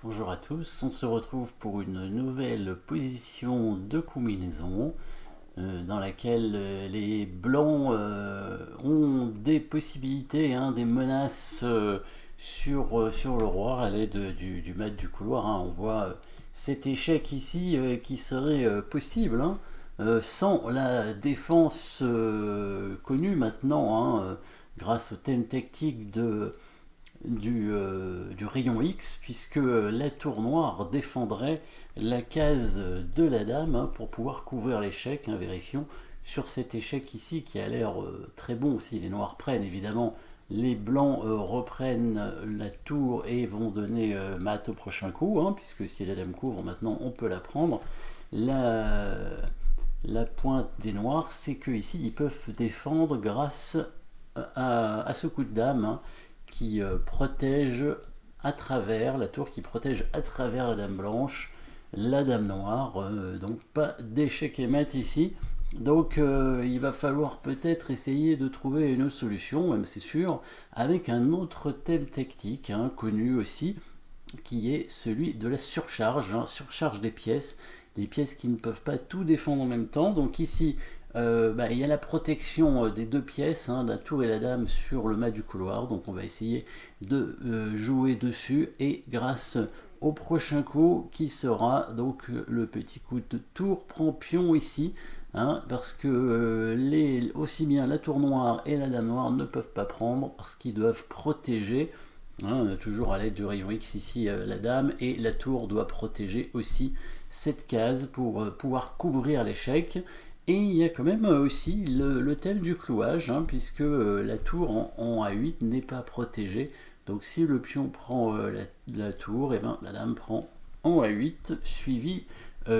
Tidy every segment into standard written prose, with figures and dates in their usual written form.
Bonjour à tous, on se retrouve pour une nouvelle position de combinaison dans laquelle les blancs ont des possibilités, hein, des menaces sur le roi à l'aide du mat du couloir. Hein. On voit cet échec ici qui serait possible, hein, sans la défense connue maintenant, hein, grâce au thème tactique du rayon X, puisque la tour noire défendrait la case de la dame, hein, pour pouvoir couvrir l'échec. Hein, vérifions sur cet échec ici qui a l'air très bon. Si les noirs prennent, évidemment, les blancs reprennent la tour et vont donner mat au prochain coup, hein, puisque si la dame couvre, maintenant on peut la prendre. La pointe des noirs, c'est que ici ils peuvent défendre grâce à ce coup de dame, hein, qui protège à travers la tour, qui protège à travers la dame blanche, la dame noire, donc pas d'échec et mat ici. Donc il va falloir peut-être essayer de trouver une solution, même c'est sûr, avec un autre thème tactique, hein, connu aussi, qui est celui de la surcharge, hein, surcharge des pièces qui ne peuvent pas tout défendre en même temps. Donc ici, il y a la protection des deux pièces, hein, la tour et la dame sur le mat du couloir. Donc on va essayer de jouer dessus, et grâce au prochain coup qui sera donc le petit coup de tour prend pion ici, hein, parce que aussi bien la tour noire et la dame noire ne peuvent pas prendre parce qu'ils doivent protéger. Hein, on a toujours à l'aide du rayon X ici la dame, et la tour doit protéger aussi cette case pour pouvoir couvrir l'échec. Et il y a quand même aussi le thème du clouage, hein, puisque la tour en A8 n'est pas protégée. Donc si le pion prend la tour, et ben, la dame prend en A8, suivi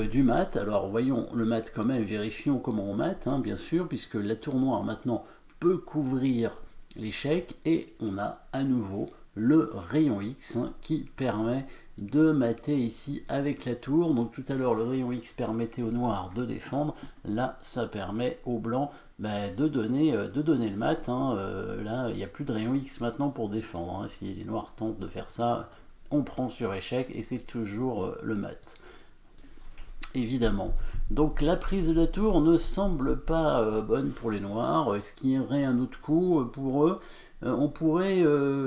du mat. Alors voyons le mat quand même, vérifions comment on mat, hein, bien sûr, puisque la tour noire maintenant peut couvrir l'échec, et on a à nouveau le rayon X, hein, qui permet de mater ici avec la tour. Donc tout à l'heure le rayon X permettait aux noirs de défendre, là ça permet aux blancs de donner le mat. Hein. Là il n'y a plus de rayon X maintenant pour défendre, hein. Si les noirs tentent de faire ça, on prend sur échec, et c'est toujours le mat, évidemment. Donc la prise de la tour ne semble pas bonne pour les noirs. Est-ce qu'il y aurait un autre coup pour eux? On pourrait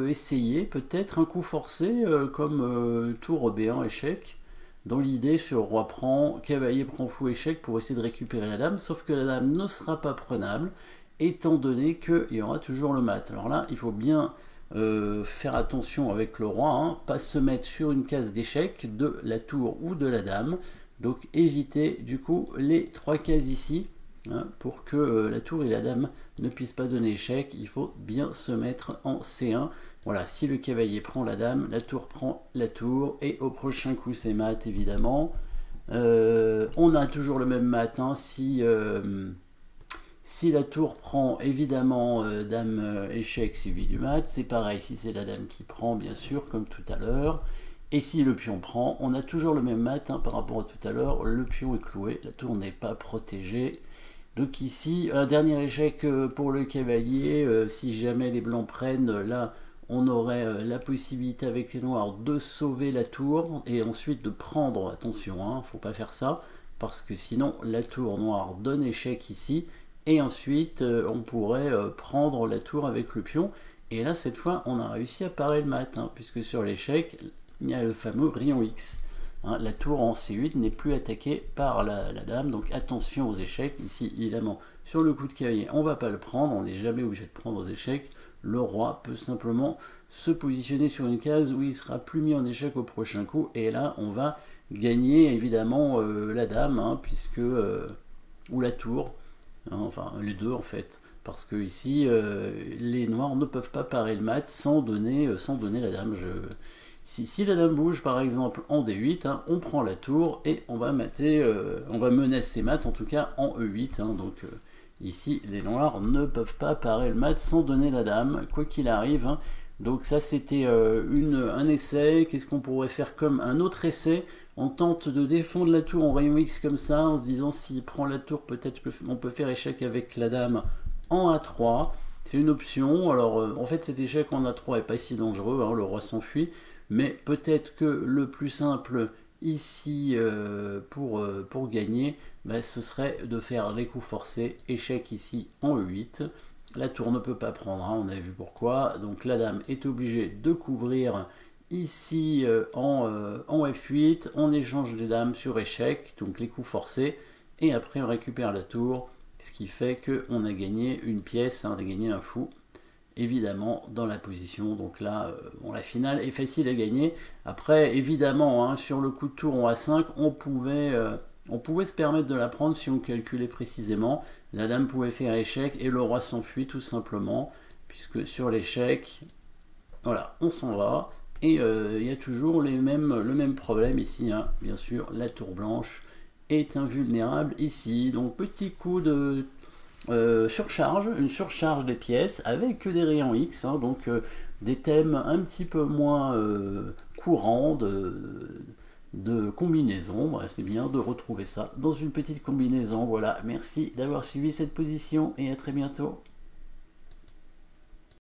essayer peut-être un coup forcé, comme tour B1 échec, dans l'idée sur roi prend, cavalier prend fou échec, pour essayer de récupérer la dame, sauf que la dame ne sera pas prenable, étant donné qu'il y aura toujours le mat. Alors là, il faut bien faire attention avec le roi, hein, pas se mettre sur une case d'échec de la tour ou de la dame. Donc éviter du coup les trois cases ici, hein, pour que la tour et la dame ne puissent pas donner échec. Il faut bien se mettre en C1. Voilà, si le cavalier prend la dame, la tour prend la tour, et au prochain coup c'est mat, évidemment. On a toujours le même mat, hein, si la tour prend, évidemment, dame échec suivi du mat, c'est pareil si c'est la dame qui prend, bien sûr, comme tout à l'heure. Et si le pion prend, on a toujours le même mat, hein, par rapport à tout à l'heure, le pion est cloué, la tour n'est pas protégée. Donc ici, un dernier échec pour le cavalier. Si jamais les blancs prennent, là on aurait la possibilité avec les noirs de sauver la tour, et ensuite de prendre, attention, hein, faut pas faire ça, parce que sinon la tour noire donne échec ici, et ensuite on pourrait prendre la tour avec le pion. Et là cette fois on a réussi à parer le mat, hein, puisque sur l'échec il y a le fameux rayon X. Hein, la tour en C8 n'est plus attaquée par la dame, donc attention aux échecs. Ici, évidemment, sur le coup de cavalier, on ne va pas le prendre, on n'est jamais obligé de prendre aux échecs. Le roi peut simplement se positionner sur une case où il sera plus mis en échec au prochain coup, et là, on va gagner évidemment la dame, hein, puisque ou la tour, hein, enfin les deux en fait, parce que ici, les noirs ne peuvent pas parer le mat sans donner la dame. Si la dame bouge par exemple en D8, hein, on prend la tour et on va mater, on va menacer mat en tout cas en E8. Hein, donc ici les noirs ne peuvent pas parer le mat sans donner la dame, quoi qu'il arrive. Hein. Donc ça c'était un essai. Qu'est-ce qu'on pourrait faire comme un autre essai? On tente de défendre la tour en rayon X comme ça, en se disant s'il prend la tour, peut-être on peut faire échec avec la dame en A3. C'est une option. Alors en fait cet échec en A3 est pas si dangereux, hein, le roi s'enfuit. mais peut-être que le plus simple ici pour gagner, bah, ce serait de faire les coups forcés, échec ici en E8. La tour ne peut pas prendre, hein, on a vu pourquoi, donc la dame est obligée de couvrir ici en F8, on échange des dames sur échec, donc les coups forcés, et après on récupère la tour, ce qui fait qu'on a gagné une pièce, hein, on a gagné un fou, évidemment dans la position. Donc là, bon, la finale est facile à gagner. Après, évidemment, hein, sur le coup de tour en A5, on pouvait se permettre de la prendre si on calculait précisément. La dame pouvait faire échec et le roi s'enfuit tout simplement, puisque sur l'échec, voilà, on s'en va. Et il y a toujours le même problème ici, hein. Bien sûr, la tour blanche est invulnérable ici. Donc petit coup de surcharge, une surcharge des pièces avec des rayons X, hein, donc des thèmes un petit peu moins courants de combinaison. Bah, c'est bien de retrouver ça dans une petite combinaison. Voilà, merci d'avoir suivi cette position et à très bientôt.